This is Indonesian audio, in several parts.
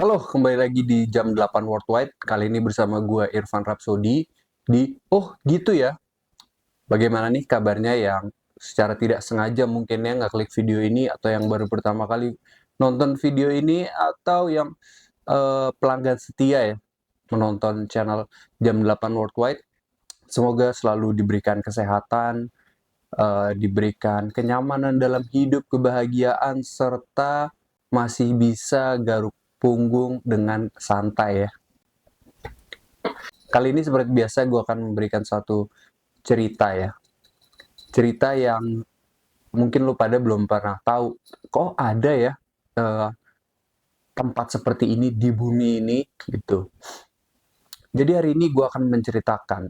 Halo, kembali lagi di jam 8 Worldwide. Kali ini bersama gua Irfan Rapsodi di Oh Gitu Ya. Bagaimana nih kabarnya yang secara tidak sengaja mungkin ya nggak klik video ini, atau yang baru pertama kali nonton video ini, atau yang pelanggan setia ya menonton channel jam 8 Worldwide. Semoga selalu diberikan kesehatan, diberikan kenyamanan dalam hidup, kebahagiaan, serta masih bisa garuk punggung dengan santai ya. Kali ini seperti biasa gue akan memberikan satu cerita ya. Cerita yang mungkin lu pada belum pernah tahu. Kok ada ya eh, tempat seperti ini di bumi ini gitu. Jadi hari ini gue akan menceritakan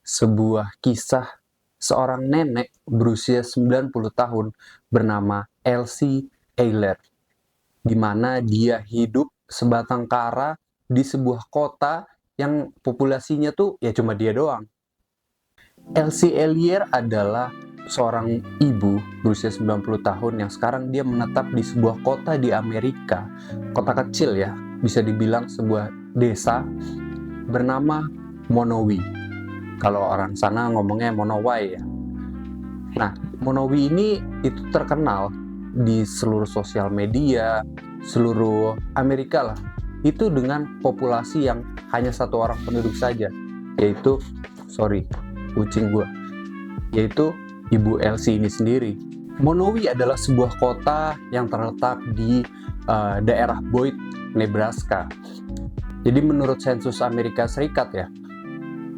sebuah kisah seorang nenek berusia 90 tahun bernama Elsie Eiler, di mana dia hidup sebatang kara di sebuah kota yang populasinya tuh ya cuma dia doang. Elsie Elier adalah seorang ibu berusia 90 tahun yang sekarang dia menetap di sebuah kota di Amerika. Kota kecil ya, bisa dibilang sebuah desa bernama Monowi. Kalau orang sana ngomongnya Monowai ya. Nah, Monowi ini itu terkenal di seluruh sosial media, seluruh Amerika lah. Itu dengan populasi yang hanya satu orang penduduk saja, yaitu, kucing gua, yaitu Ibu Elsie ini sendiri. Monowi adalah sebuah kota yang terletak di daerah Boyd, Nebraska. Jadi menurut sensus Amerika Serikat ya,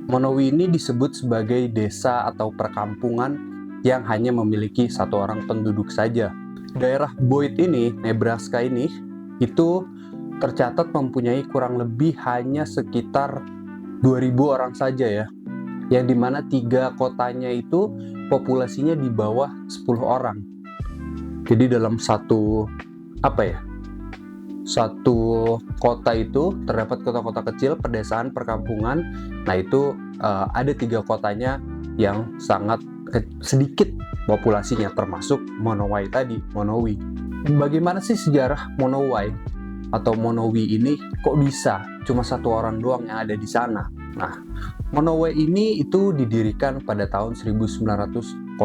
Monowi ini disebut sebagai desa atau perkampungan yang hanya memiliki satu orang penduduk saja. Daerah Boyd ini, Nebraska ini, itu tercatat mempunyai kurang lebih hanya sekitar 2.000 orang saja ya, yang dimana 3 kotanya itu populasinya di bawah 10 orang. Jadi dalam satu kota itu terdapat kota-kota kecil, pedesaan, perkampungan. Nah itu ada 3 kotanya yang sangat sedikit populasinya, termasuk Monowi tadi, Monowi. Bagaimana sih sejarah Monowai atau Monowi ini, kok bisa cuma satu orang doang yang ada di sana? Nah, Monowai ini itu didirikan pada tahun 1902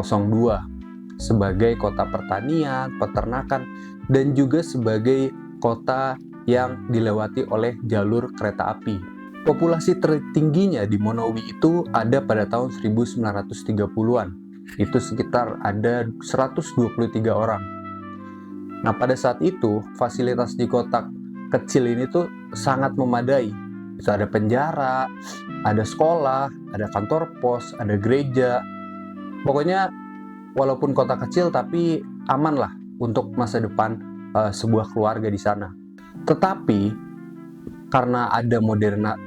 sebagai kota pertanian, peternakan, dan juga sebagai kota yang dilewati oleh jalur kereta api. Populasi tertingginya di Monowi itu ada pada tahun 1930-an. Itu sekitar ada 123 orang. Nah, pada saat itu fasilitas di kota kecil ini tuh sangat memadai. Itu ada penjara, ada sekolah, ada kantor pos, ada gereja. Pokoknya walaupun kota kecil tapi aman lah untuk masa depan sebuah keluarga di sana. Tetapi karena ada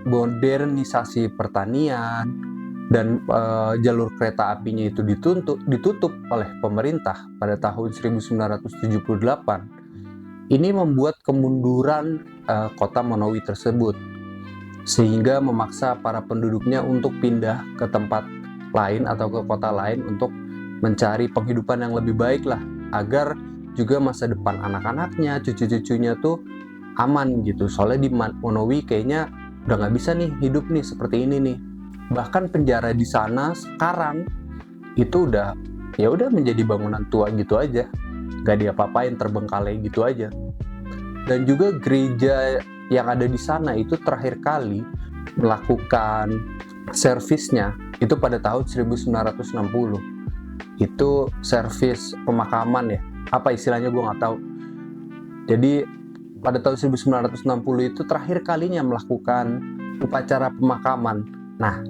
modernisasi pertanian dan jalur kereta apinya itu ditutup oleh pemerintah pada tahun 1978, ini membuat kemunduran kota Monowi tersebut, sehingga memaksa para penduduknya untuk pindah ke tempat lain atau ke kota lain untuk mencari penghidupan yang lebih baik lah, agar juga masa depan anak-anaknya, cucu-cucunya tuh aman gitu. Soalnya di Monowi kayaknya udah nggak bisa nih hidup nih seperti ini nih. Bahkan penjara di sana sekarang itu udah menjadi bangunan tua gitu aja, nggak diapa-apain, terbengkalai gitu aja. Dan juga gereja yang ada di sana itu terakhir kali melakukan servisnya itu pada tahun 1960. Itu servis pemakaman ya, apa istilahnya gue nggak tahu. Jadi pada tahun 1960 itu terakhir kalinya melakukan upacara pemakaman. Nah,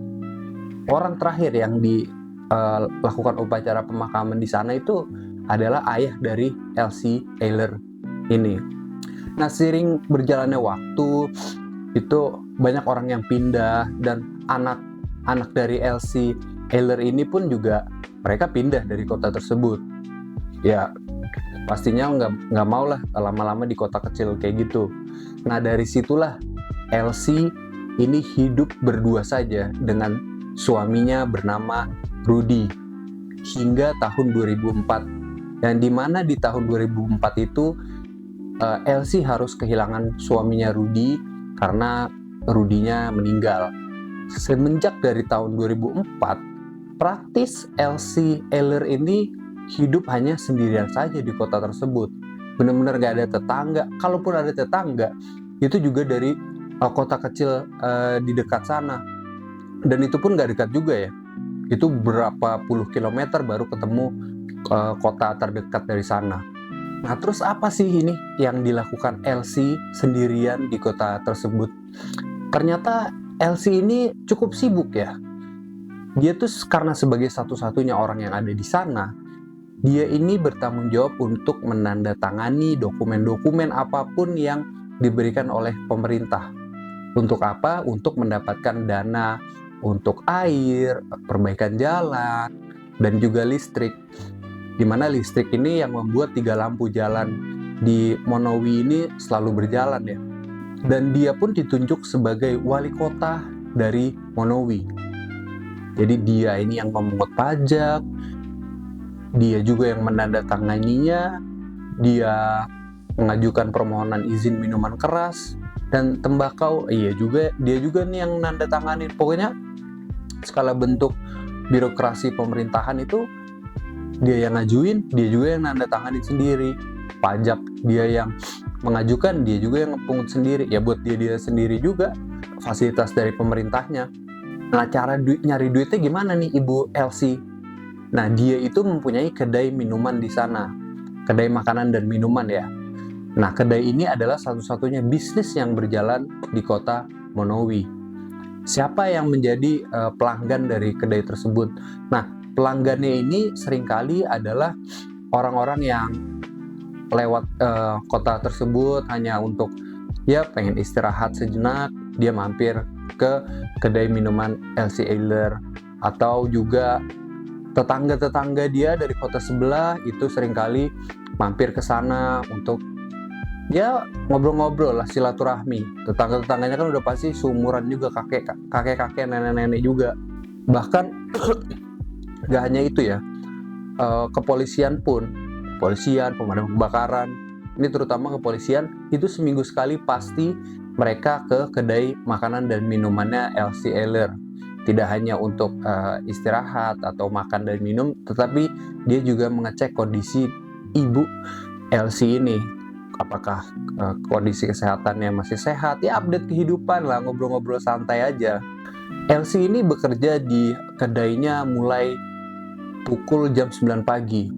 orang terakhir yang dilakukan upacara pemakaman di sana itu adalah ayah dari Elsie Eiler ini. Nah, seiring berjalannya waktu itu banyak orang yang pindah, dan anak-anak dari Elsie Eiler ini pun juga mereka pindah dari kota tersebut. Ya, pastinya nggak mau lah lama-lama di kota kecil kayak gitu. Nah, dari situlah Elsie ini hidup berdua saja dengan suaminya bernama Rudy hingga tahun 2004. Dan dimana di tahun 2004 itu Elsie harus kehilangan suaminya Rudy karena Rudy-nya meninggal. Semenjak dari tahun 2004, praktis Elsie Eller ini hidup hanya sendirian saja di kota tersebut. Benar-benar gak ada tetangga. Kalaupun ada tetangga, itu juga dari kota kecil di dekat sana. Dan itu pun gak dekat juga ya. Itu berapa puluh kilometer baru ketemu kota terdekat dari sana. Nah, terus apa sih ini yang dilakukan Elsie sendirian di kota tersebut? Ternyata Elsie ini cukup sibuk ya. Dia tuh karena sebagai satu-satunya orang yang ada di sana, dia ini bertanggung jawab untuk menandatangani dokumen-dokumen apapun yang diberikan oleh pemerintah. Untuk apa? Untuk mendapatkan dana untuk air, perbaikan jalan, dan juga listrik. Di mana listrik ini yang membuat 3 lampu jalan di Monowi ini selalu berjalan ya. Dan dia pun ditunjuk sebagai wali kota dari Monowi. Jadi dia ini yang memungut pajak, dia juga yang menandatanganinya, dia mengajukan permohonan izin minuman keras dan tembakau. Dia juga nih yang nandatanganin. Pokoknya skala bentuk birokrasi pemerintahan itu dia yang ngajuin, dia juga yang nandatanganin sendiri. Pajak dia yang mengajukan, dia juga yang pungut sendiri. Ya buat dia sendiri juga fasilitas dari pemerintahnya. Nah, cara nyari duitnya gimana nih Ibu Elsie? Nah, dia itu mempunyai kedai minuman di sana. Kedai makanan dan minuman ya. Nah, kedai ini adalah satu-satunya bisnis yang berjalan di kota Monowi. Siapa yang menjadi pelanggan dari kedai tersebut? Nah, pelanggannya ini seringkali adalah orang-orang yang lewat kota tersebut hanya untuk ya pengen istirahat sejenak, dia mampir ke kedai minuman Elsie Eller. Atau juga tetangga-tetangga dia dari kota sebelah itu seringkali mampir ke sana untuk ya ngobrol-ngobrol lah, silaturahmi. Tetangga-tetangganya kan udah pasti seumuran juga, kakek-kakek, nenek-nenek juga. Bahkan gak hanya itu ya, kepolisian, pemadam kebakaran, ini terutama kepolisian, itu seminggu sekali pasti mereka ke kedai makanan dan minumannya Elsie Eller. Tidak hanya untuk istirahat atau makan dan minum, tetapi dia juga mengecek kondisi Ibu Elsie ini. Apakah kondisi kesehatannya masih sehat, ya update kehidupan lah, ngobrol-ngobrol santai aja. Elsie ini bekerja di kedainya mulai pukul jam 9 pagi.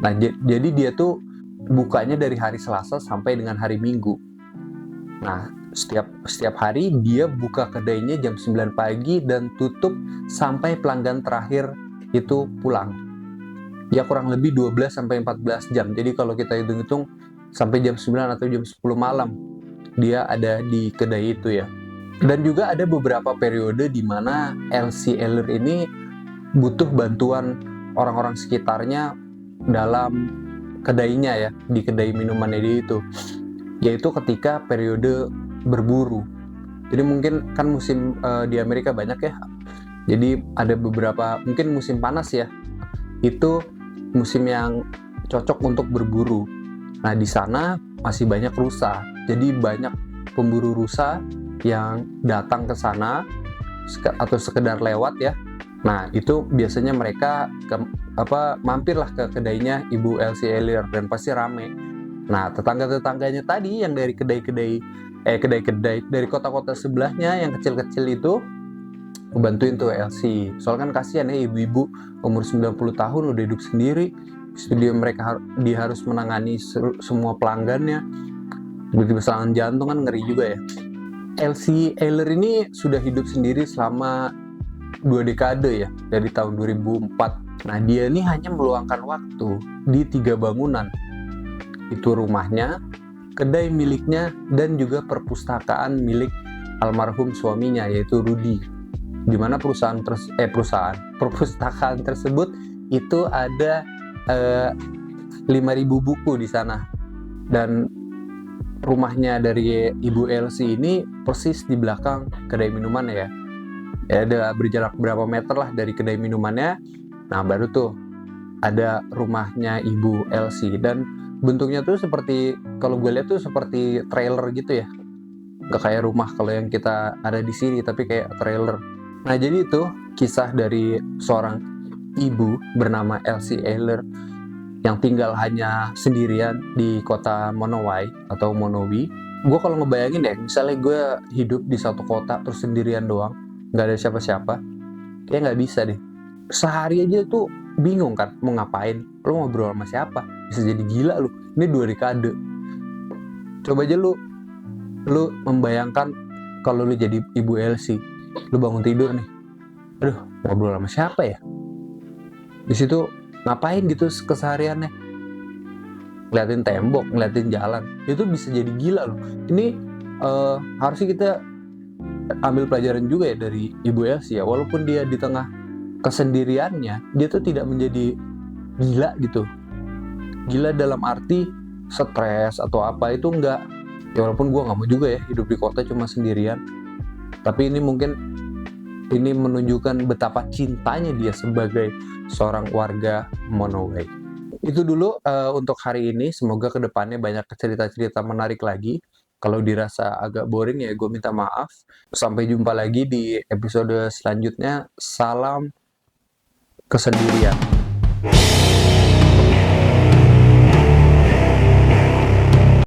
Nah, jadi dia tuh bukanya dari hari Selasa sampai dengan hari Minggu. Nah, setiap hari dia buka kedainya jam 9 pagi dan tutup sampai pelanggan terakhir itu pulang. Ya kurang lebih 12 sampai 14 jam. Jadi kalau kita hitung-hitung sampai jam 9 atau jam 10 malam dia ada di kedai itu ya. Dan juga ada beberapa periode di mana Elsie Eller ini butuh bantuan orang-orang sekitarnya dalam kedainya ya, di kedai minumannya dia itu, yaitu ketika periode berburu. Jadi mungkin kan musim di Amerika banyak ya, jadi ada beberapa, mungkin musim panas ya, itu musim yang cocok untuk berburu. Nah, di sana masih banyak rusa, jadi banyak pemburu rusa yang datang ke sana atau sekedar lewat ya. Nah, itu biasanya mereka mampirlah ke kedainya Ibu Elsie Eller dan pasti rame. Nah, tetangga-tetangganya tadi yang dari kedai-kedai dari kota-kota sebelahnya yang kecil-kecil itu bantuin tuh Elsie. Soalnya kan kasihan ya ibu-ibu umur 90 tahun udah hidup sendiri. Dia harus menangani semua pelanggannya. Begitu serangan jantung kan ngeri juga ya. Elsie Eller ini sudah hidup sendiri selama 2 dekade ya, dari tahun 2004. Nah, dia ini hanya meluangkan waktu di 3 bangunan. Itu rumahnya, kedai miliknya, dan juga perpustakaan milik almarhum suaminya yaitu Rudy. Di mana perpustakaan tersebut itu ada 5.000 buku di sana. Dan rumahnya dari Ibu Elsie ini persis di belakang kedai minuman ya. Ada berjarak berapa meter lah dari kedai minumannya. Nah, baru tuh ada rumahnya Ibu Elsie. Dan bentuknya tuh seperti, kalau gue lihat tuh seperti trailer gitu ya, nggak kayak rumah kalau yang kita ada di sini, tapi kayak trailer. Nah jadi itu kisah dari seorang ibu bernama Elsie Eiler yang tinggal hanya sendirian di kota Monowai atau Monowi. Gue kalau ngebayangin deh, misalnya gue hidup di satu kota terus sendirian doang, nggak ada siapa-siapa, kayak nggak bisa deh. Sehari aja tuh bingung kan mau ngapain, lu ngobrol sama siapa, bisa jadi gila lu. Ini 2 dekade. Coba aja lu membayangkan kalau lu jadi ibu Elsie, lu bangun tidur nih, aduh ngobrol sama siapa ya, di situ ngapain gitu kesehariannya, ngeliatin tembok, ngeliatin jalan, itu bisa jadi gila loh. Ini harusnya kita ambil pelajaran juga ya dari ibu Elsie ya, walaupun dia di tengah kesendiriannya, dia tuh tidak menjadi gila gitu. Gila dalam arti stres atau apa itu enggak. Ya walaupun gue nggak mau juga ya hidup di kota cuma sendirian, tapi ini mungkin ini menunjukkan betapa cintanya dia sebagai seorang warga Monowai. Itu dulu untuk hari ini. Semoga kedepannya banyak cerita-cerita menarik lagi. Kalau dirasa agak boring ya gue minta maaf. Sampai jumpa lagi di episode selanjutnya. Salam kesendirian.